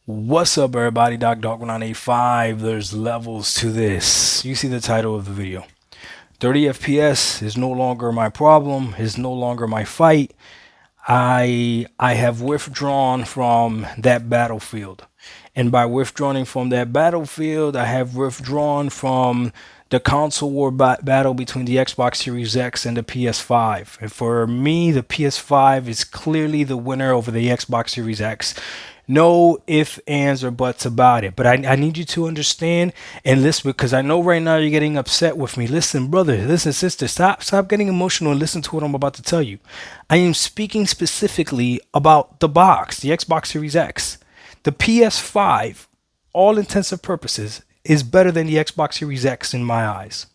What's up, everybody? Dog985. There's levels to this. You see the title of the video. 30 FPS is no longer my problem, is no longer my fight. I have withdrawn from that battlefield. And by withdrawing from that battlefield, I have withdrawn from the console war battle between the Xbox Series X and the PS5. And for me, the PS5 is clearly the winner over the Xbox Series X. No ifs, ands, or buts about it. But I need you to understand and listen, because I know right now you're getting upset with me. Listen, brother, listen, sister, stop getting emotional and listen to what I'm about to tell you. I am speaking specifically about the box, the Xbox Series X. The PS5, all intents and purposes, is better than the Xbox Series X in my eyes.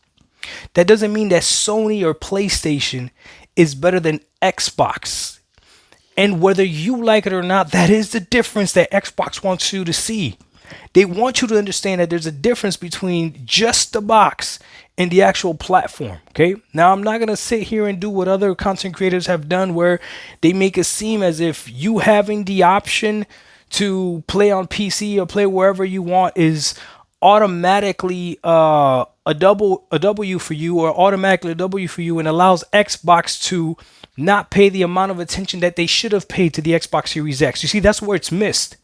That doesn't mean that Sony or PlayStation is better than Xbox. And whether you like it or not, that is the difference that Xbox wants you to see. They want you to understand that there's a difference between just the box and the actual platform. Okay. Now, I'm not going to sit here and do what other content creators have done, where they make it seem as if you having the option to play on PC or play wherever you want is automatically a W for you, or automatically a W for you, and allows Xbox to not pay the amount of attention that they should have paid to the Xbox Series X. You see, that's where it's missed.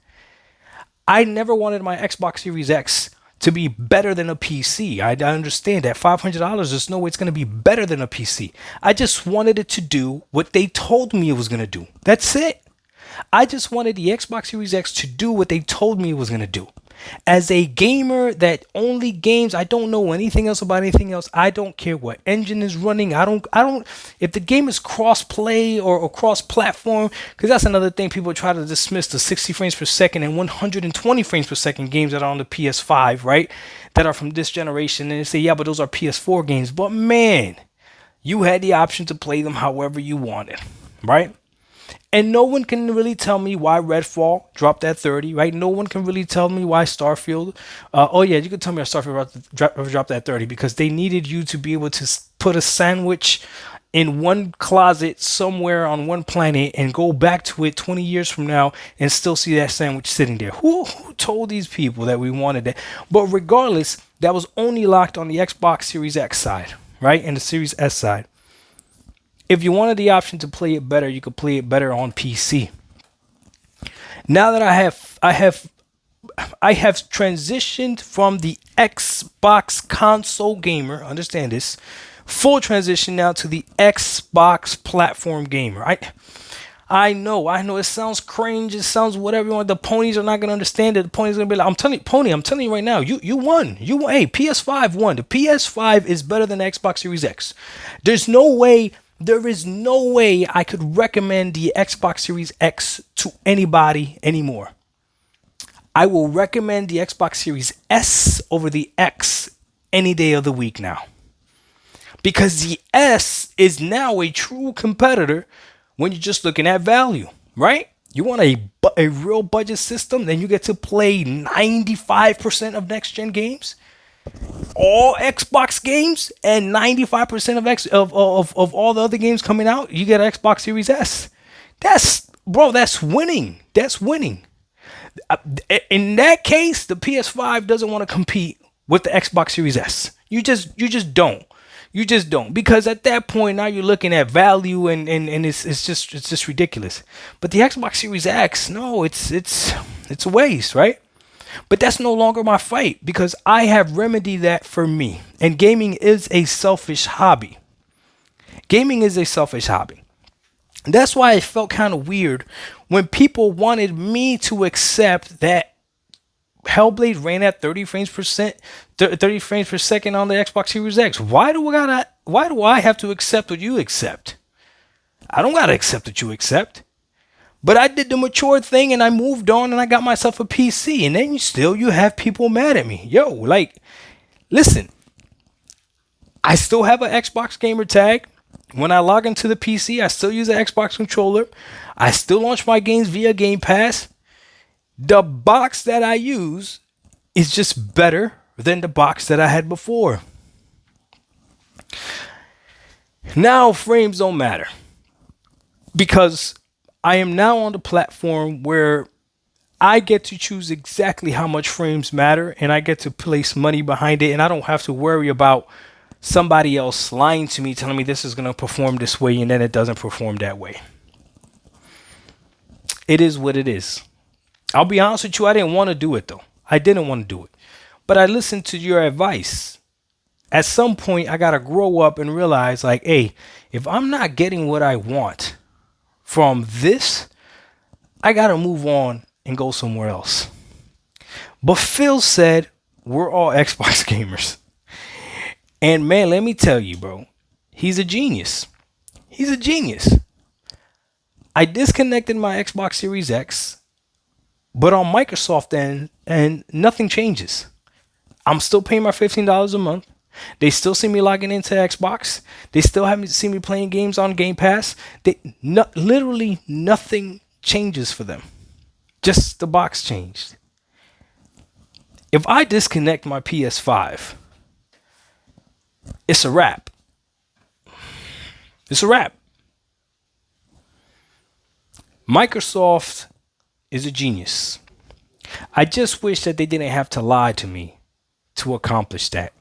I never wanted my Xbox Series X to be better than a PC. I understand that $500, there's no way it's going to be better than a PC. I just wanted it to do what they told me it was going to do. That's it. I just wanted the Xbox Series X to do what they told me it was going to do. As a gamer that only games, I don't know anything else about anything else. I don't care what engine is running. I don't, if the game is cross play or cross platform, because that's another thing. People try to dismiss the 60 frames per second and 120 frames per second games that are on the PS5, right? That are from this generation. And they say, yeah, but those are PS4 games. But man, you had the option to play them however you wanted, right? And no one can really tell me why Redfall dropped at 30, right? No one can really tell me why Starfield. Oh yeah, you can tell me why Starfield dropped at 30, because they needed you to be able to put a sandwich in one closet somewhere on one planet and go back to it 20 years from now and still see that sandwich sitting there. Who told these people that we wanted that? But regardless, that was only locked on the Xbox Series X side, right? And the Series S side. If you wanted the option to play it better, you could play it better on PC. Now that I have transitioned from the Xbox console gamer, understand this, full transition now to the Xbox platform gamer. I know it sounds cringe, it sounds whatever you want. The ponies are not gonna understand it. The ponies are gonna be like, I'm telling you right now, you won. Hey, PS5 won. The PS5 is better than the Xbox Series X. There is no way I could recommend the Xbox Series X to anybody anymore. I will recommend the Xbox Series S over the X any day of the week now. Because the S is now a true competitor when you're just looking at value, right? You want a real budget system, then you get to play 95% of next-gen games. All Xbox games and 95% of all the other games coming out, you get Xbox Series S. That's winning. That's winning. In that case, the PS5 doesn't want to compete with the Xbox Series S. You just don't. You just don't, because at that point now you're looking at value and it's just ridiculous. But the Xbox Series X, no, it's a waste, right? But that's no longer my fight, because I have remedied that for me. And gaming is a selfish hobby. Gaming is a selfish hobby. That's why it felt kind of weird when people wanted me to accept that Hellblade ran at 30 frames per second on the Xbox Series X. Why do I have to accept what you accept? I don't gotta accept what you accept. But I did the mature thing and I moved on and I got myself a PC. And then you have people mad at me. Yo, like, listen, I still have an Xbox gamer tag. When I log into the PC, I still use an Xbox controller. I still launch my games via Game Pass. The box that I use is just better than the box that I had before. Now frames don't matter, because I am now on the platform where I get to choose exactly how much frames matter, and I get to place money behind it, and I don't have to worry about somebody else lying to me, telling me this is going to perform this way, and then it doesn't perform that way. It is what it is. I'll be honest with you, I didn't want to do it though. I didn't want to do it. But I listened to your advice. At some point, I got to grow up and realize, like, hey, if I'm not getting what I want from this, I got to move on and go somewhere else. But Phil said, we're all Xbox gamers. And man, let me tell you, bro, he's a genius. He's a genius. I disconnected my Xbox Series X, but on Microsoft end, and nothing changes. I'm still paying my $15 a month. They still see me logging into Xbox. They still haven't seen me playing games on Game Pass. Literally nothing changes for them. Just the box changed. If I disconnect my PS5, it's a wrap. It's a wrap. Microsoft is a genius. I just wish that they didn't have to lie to me to accomplish that.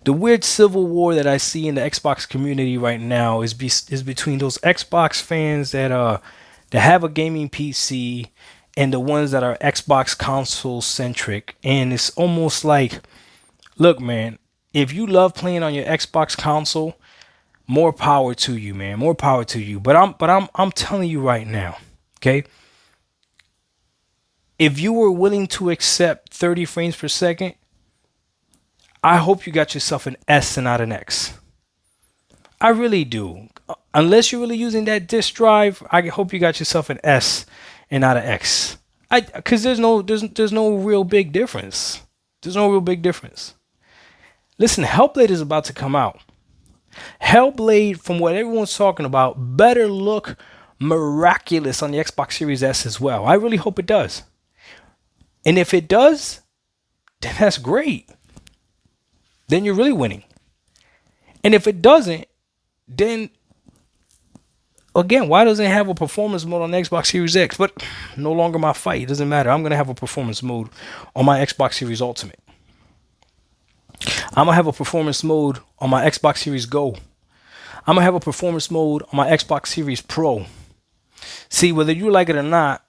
The weird civil war that I see in the Xbox community right now is between those Xbox fans that have a gaming PC and the ones that are Xbox console centric. And it's almost like, look, man, if you love playing on your Xbox console, more power to you, man. More power to you. But I'm telling you right now, okay? If you were willing to accept 30 frames per second, I hope you got yourself an S and not an X. I really do. Unless you're really using that disk drive, I hope you got yourself an S and not an X. Because there's no real big difference. There's no real big difference. Listen, Hellblade is about to come out. Hellblade, from what everyone's talking about, better look miraculous on the Xbox Series S as well. I really hope it does. And if it does, then that's great. Then you're really winning. And if it doesn't, then again, why doesn't it have a performance mode on the Xbox Series X? But no longer my fight. It doesn't matter. I'm going to have a performance mode on my Xbox Series Ultimate. I'm going to have a performance mode on my Xbox Series Go. I'm going to have a performance mode on my Xbox Series Pro. See, whether you like it or not,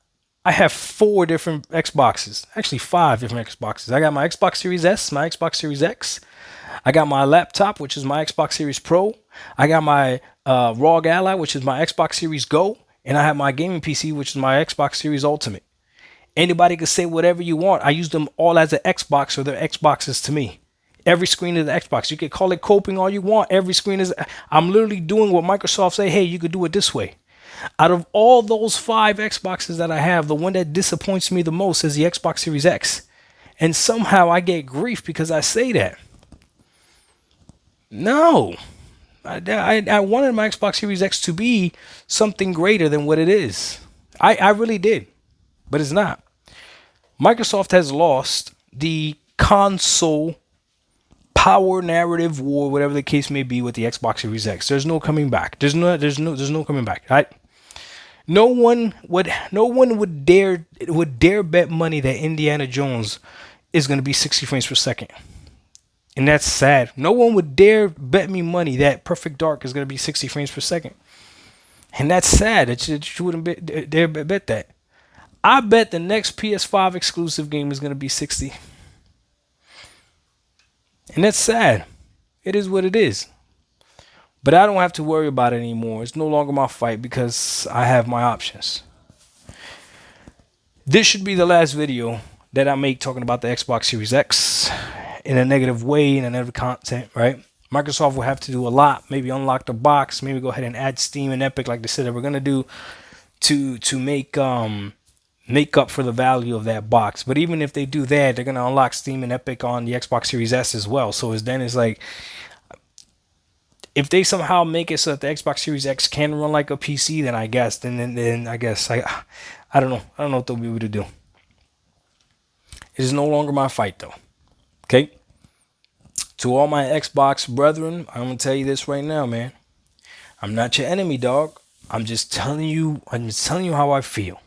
I have 4 different Xboxes. Actually, 5 different Xboxes. I got my Xbox Series S, my Xbox Series X. I got my laptop, which is my Xbox Series Pro. I got my ROG Ally, which is my Xbox Series Go. And I have my gaming PC, which is my Xbox Series Ultimate. Anybody can say whatever you want. I use them all as an Xbox, or they're Xboxes to me. Every screen is the Xbox. You can call it coping all you want. Every screen is. I'm literally doing what Microsoft say, hey, you could do it this way. Out of all those 5 Xboxes that I have, the one that disappoints me the most is the Xbox Series X. And somehow I get grief because I say that. No. I wanted my Xbox Series X to be something greater than what it is. I really did. But it's not. Microsoft has lost the console power narrative war, whatever the case may be, with the Xbox Series X. There's no coming back. There's no coming back. Right? No one would dare bet money that Indiana Jones is going to be 60 frames per second. And that's sad. No one would dare bet me money that Perfect Dark is going to be 60 frames per second. And that's sad that you wouldn't dare bet that. I bet the next PS5 exclusive game is going to be 60. And that's sad. It is what it is. But I don't have to worry about it anymore. It's no longer my fight because I have my options. This should be the last video that I make talking about the Xbox Series X in a negative way, in a negative content, right? Microsoft will have to do a lot. Maybe unlock the box. Maybe go ahead and add Steam and Epic like they said that we're going to do to make up for the value of that box. But even if they do that, they're going to unlock Steam and Epic on the Xbox Series S as well. So it's like, if they somehow make it so that the Xbox Series X can run like a PC, then I guess, then I guess I don't know. I don't know what they'll be able to do. It is no longer my fight though. Okay. To all my Xbox brethren, I'm gonna tell you this right now, man. I'm not your enemy, dog. I'm just telling you how I feel.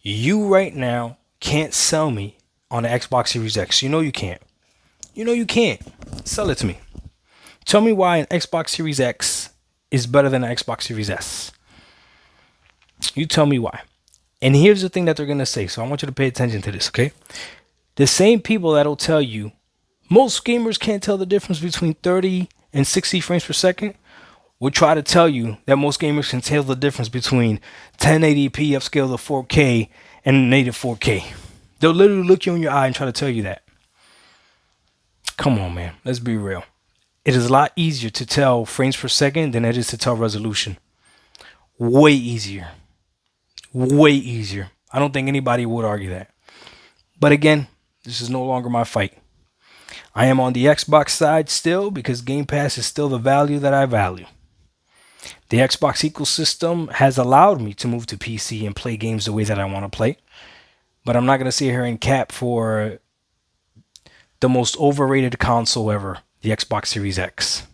You right now can't sell me on the Xbox Series X. You know you can't. You know you can't. Sell it to me. Tell me why an Xbox Series X is better than an Xbox Series S. You tell me why. And here's the thing that they're going to say. So I want you to pay attention to this, okay? The same people that'll tell you most gamers can't tell the difference between 30 and 60 frames per second will try to tell you that most gamers can tell the difference between 1080p upscale to 4K and native 4K. They'll literally look you in your eye and try to tell you that. Come on, man. Let's be real. It is a lot easier to tell frames per second than it is to tell resolution. Way easier. Way easier. I don't think anybody would argue that. But again, this is no longer my fight. I am on the Xbox side still because Game Pass is still the value that I value. The Xbox ecosystem has allowed me to move to PC and play games the way that I want to play. But I'm not going to sit here and cap for the most overrated console ever, the Xbox Series X.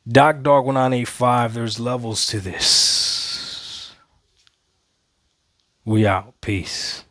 Dog1985, there's levels to this. We out. Peace.